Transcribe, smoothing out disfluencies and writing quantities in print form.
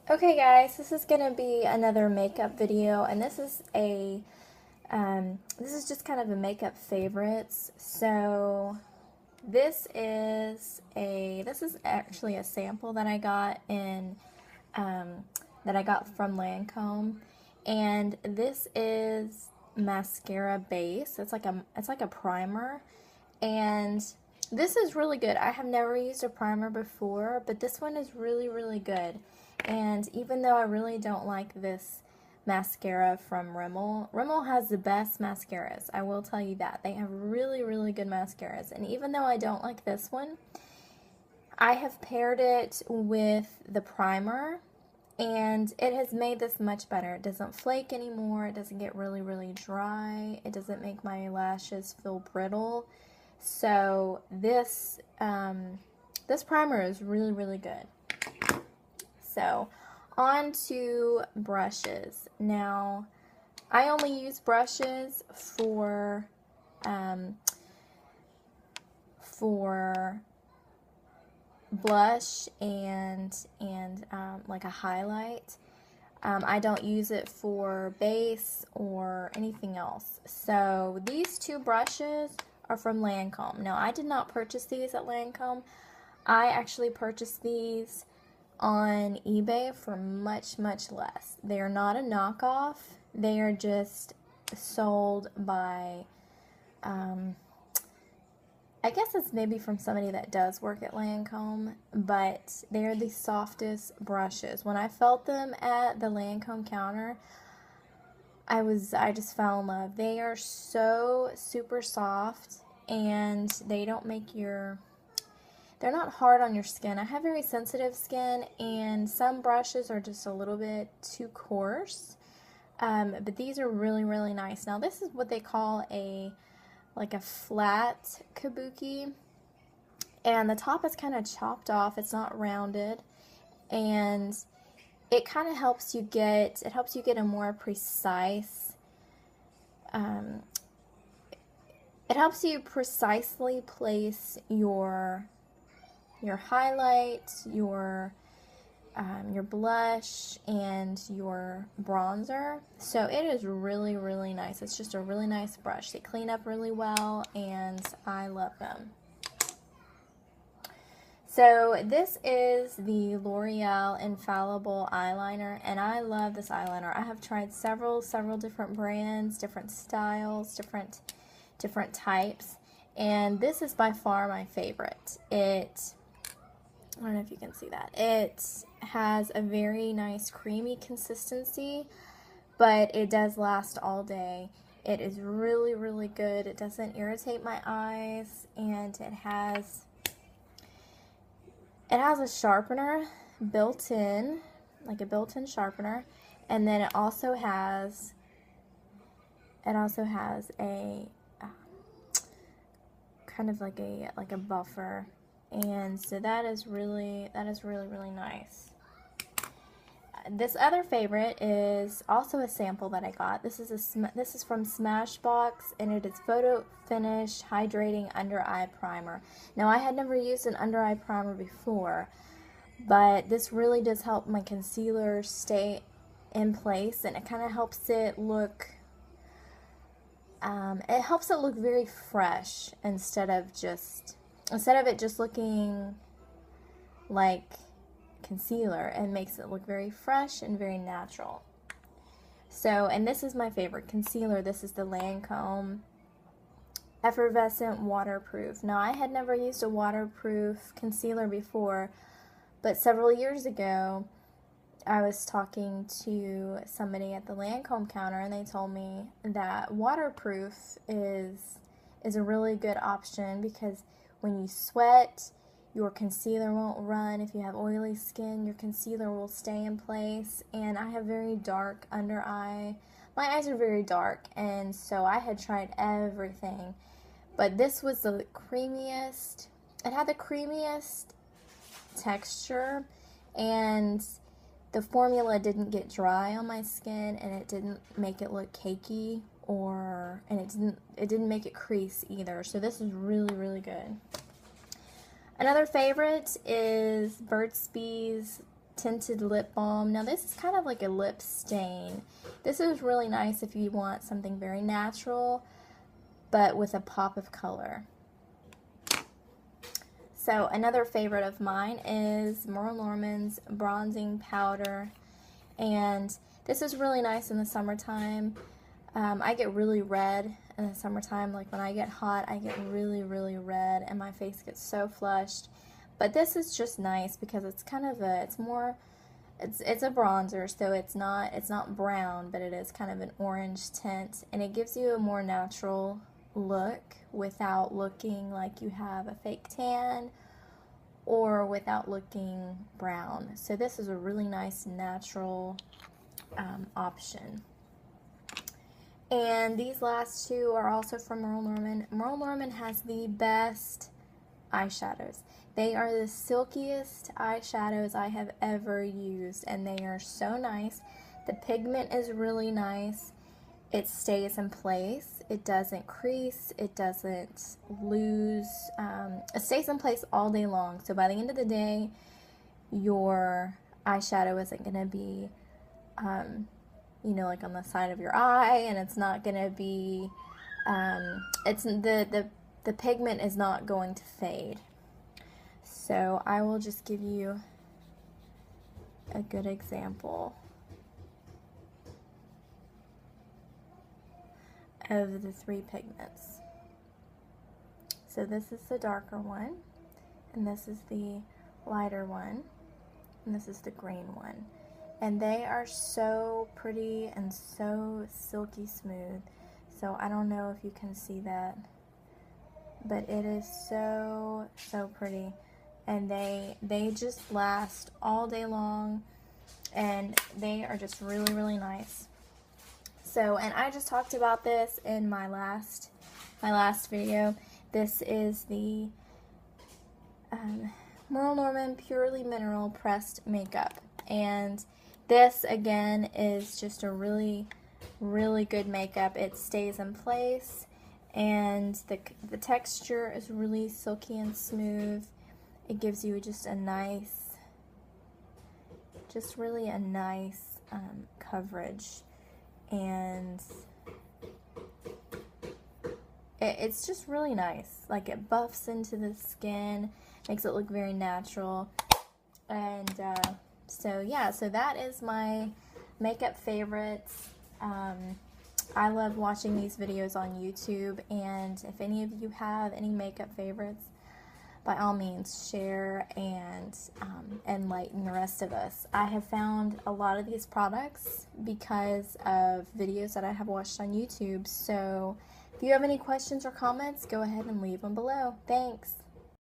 Okay guys, this is gonna be another makeup video, and this is just kind of a makeup favorites. So this is actually a sample that I got in um, that I got from Lancome, and this is mascara base. It's like a primer, and this is really good. I have never used a primer before, but this one is really good. And even though I really don't like this mascara from Rimmel, Rimmel has the best mascaras. I will tell you that. They have really good mascaras. And even though I don't like this one, I have paired it with the primer, and it has made this much better. It doesn't flake anymore. It doesn't get really dry. It doesn't make my lashes feel brittle. So this primer is really good. So on to brushes. Now I only use brushes um, for blush and like a highlight. I don't use it for base or anything else. So these two brushes are from Lancome. Now I did not purchase these at Lancome. I actually purchased these on eBay for much less. They are not a knockoff. They are just sold by I guess it's maybe from somebody that does work at Lancome, but they're the softest brushes. When I felt them at the Lancome counter, I just fell in love. They are so super soft, and they don't make they're not hard on your skin. I have very sensitive skin, and some brushes are just a little bit too coarse. But these are really nice. Now this is what they call like a flat kabuki, and the top is kind of chopped off. It's not rounded, and it kind of helps you get a more precise it helps you precisely place your highlight, your blush, and your bronzer. So it is really nice. It's just a really nice brush. They clean up really well, and I love them. So this is the L'Oreal Infallible eyeliner, and I love this eyeliner. I have tried several different brands, different styles, different types, and this is by far my favorite. I don't know if you can see that. It has a very nice creamy consistency, but it does last all day. It is really good. It doesn't irritate my eyes, and it has a sharpener built in, like a built-in sharpener, and then it also has a kind of like a buffer, and so that is really nice. This other favorite is also a sample that I got. This is from Smashbox, and it is Photo Finish Hydrating Under Eye Primer. Now I had never used an under eye primer before, but this really does help my concealer stay in place, and it kind of helps it look very fresh instead of it just looking like concealer. It makes it look very fresh and very natural. So, and this is my favorite concealer. This is the Lancome Effervescent Waterproof. Now, I had never used a waterproof concealer before, but several years ago, I was talking to somebody at the Lancome counter, and they told me that waterproof is a really good option because when you sweat, your concealer won't run. If you have oily skin, your concealer will stay in place. And I have very dark under eye. My eyes are very dark, and so I had tried everything. But this was the creamiest. It had the creamiest texture, and the formula didn't get dry on my skin, and it didn't make it look cakey, and it didn't make it crease either. So this is really good. Another favorite is Burt's Bees tinted lip balm. Now this is kind of like a lip stain. This is really nice if you want something very natural, but with a pop of color. So another favorite of mine is Merle Norman's bronzing powder, and this is really nice in the summertime. I get really red in the summertime. Like when I get hot, I get really, really red and my face gets so flushed. But this is just nice because it's kind of a, it's a bronzer, so it's not brown, but it is kind of an orange tint, and it gives you a more natural look without looking like you have a fake tan or without looking brown. So this is a really nice natural option. And these last two are also from Merle Norman. Merle Norman has the best eyeshadows. They are the silkiest eyeshadows I have ever used, and they are so nice. The pigment is really nice. It stays in place. It doesn't crease. It doesn't lose. It stays in place all day long. So by the end of the day, your eyeshadow isn't going to be, you know, like on the side of your eye, and it's not going to be, the pigment is not going to fade. So I will just give you a good example of the three pigments. So this is the darker one, and this is the lighter one, and this is the green one. And they are so pretty and so silky smooth. So I don't know if you can see that, but it is so, so pretty. And they just last all day long, and they are just really, really nice. So, and I just talked about this in my last video. This is the Merle Norman Purely Mineral Pressed Makeup, and this again is just a really, really good makeup. It stays in place, and the texture is really silky and smooth. It gives you just a nice, just really a nice coverage, and it's just really nice. Like, it buffs into the skin, makes it look very natural. And so yeah, so that is my makeup favorites. I love watching these videos on YouTube, and if any of you have any makeup favorites, by all means share and enlighten the rest of us. I have found a lot of these products because of videos that I have watched on YouTube. So if you have any questions or comments, go ahead and leave them below. Thanks.